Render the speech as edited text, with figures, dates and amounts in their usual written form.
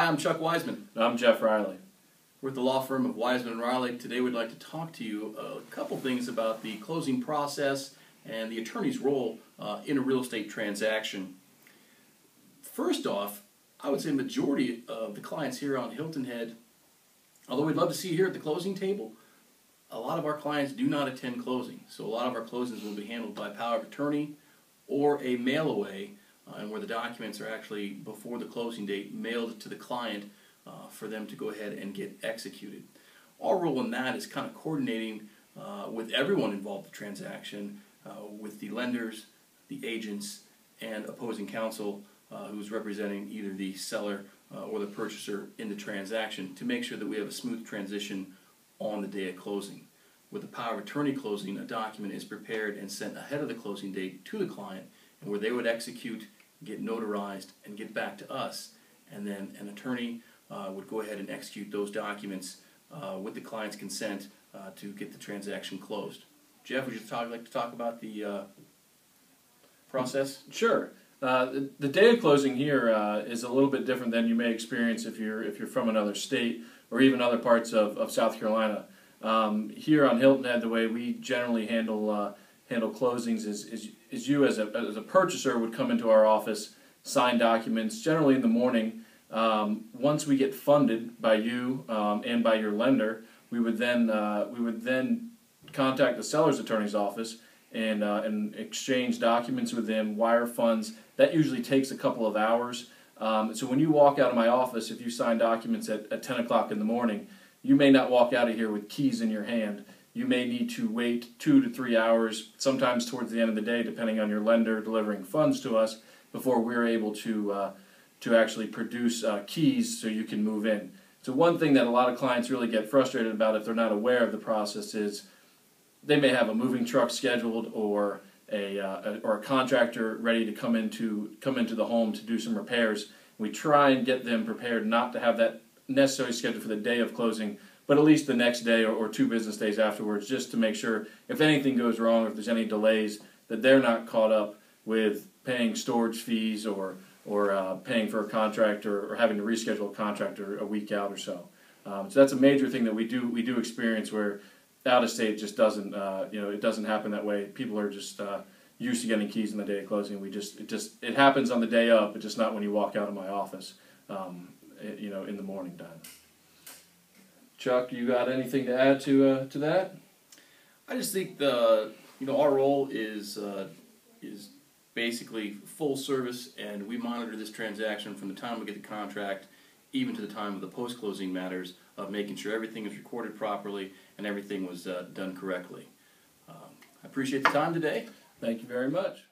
I'm Chuck Wiseman. And I'm Jeff Riley. We're at the law firm of Wiseman & Riley. Today we'd like to talk to you a couple things about the closing process and the attorney's role in a real estate transaction. First off, I would say majority of the clients here on Hilton Head, although we'd love to see you here at the closing table, a lot of our clients do not attend closing. So a lot of our closings will be handled by power of attorney or a mail away, and where the documents are actually, before the closing date, mailed to the client for them to go ahead and get executed. Our role in that is kind of coordinating with everyone involved in the transaction, with the lenders, the agents, and opposing counsel who's representing either the seller or the purchaser in the transaction to make sure that we have a smooth transition on the day of closing. With the power of attorney closing, a document is prepared and sent ahead of the closing date to the client, and where they would execute, get notarized, and get back to us. And then an attorney would go ahead and execute those documents with the client's consent to get the transaction closed. Jeff, would you like to talk about the process? Sure. The day of closing here is a little bit different than you may experience if you're from another state or even other parts of South Carolina. Here on Hilton Head, the way we generally handle closings is you as a purchaser would come into our office, sign documents generally in the morning. Once we get funded by you and by your lender, we would then contact the seller's attorney's office and exchange documents with them, wire funds. That usually takes a couple of hours. So when you walk out of my office, if you sign documents at 10 o'clock in the morning, you may not walk out of here with keys in your hand. You may need to wait 2 to 3 hours, sometimes towards the end of the day, depending on your lender delivering funds to us, before we're able to actually produce keys so you can move in. So one thing that a lot of clients really get frustrated about if they're not aware of the process is they may have a moving truck scheduled or a contractor ready to come into the home to do some repairs. We try and get them prepared not to have that necessarily scheduled for the day of closing, but at least the next day or 2 business days afterwards, just to make sure if anything goes wrong, if there's any delays, that they're not caught up with paying storage fees or paying for a contractor or having to reschedule a contractor a week out or so. So that's a major thing that we do experience, where out of state just doesn't it doesn't happen that way. People are just used to getting keys on the day of closing. It happens on the day of, but just not when you walk out of my office in the morning time. Chuck, you got anything to add to that? I just think our role is basically full service, and we monitor this transaction from the time we get the contract even to the time of the post-closing matters of making sure everything is recorded properly and everything was done correctly. I appreciate the time today. Thank you very much.